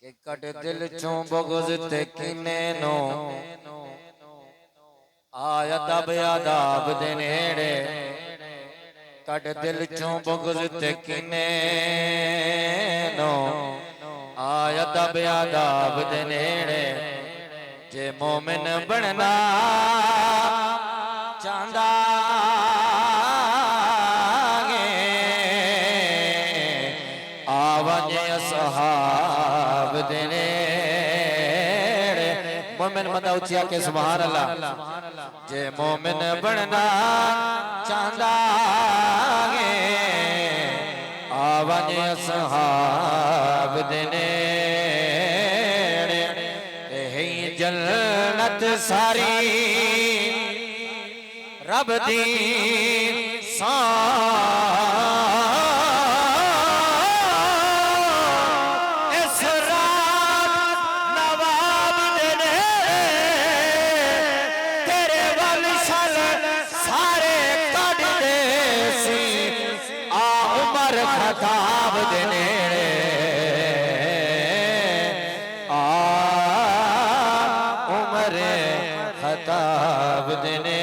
कि कट दिल चों बुग़्ज़ ते कीने नो आया तब आदाब दे नेड़े। कट दिल चों बुग़्ज़ ते कीने नो आया तब आदाब दे नेड़े। जे मोमिन बनना चांदा आवाज़े असहाब दे नेड़े। मोमिन बंदा उचिया के सुभान अल्लाह। जे मोमिन बनना चांदा आवाज़े असहाब दे नेड़े। हे जन्नत सारी रब दी खताब दे नेड़े आ उमर खताब दे नेड़े।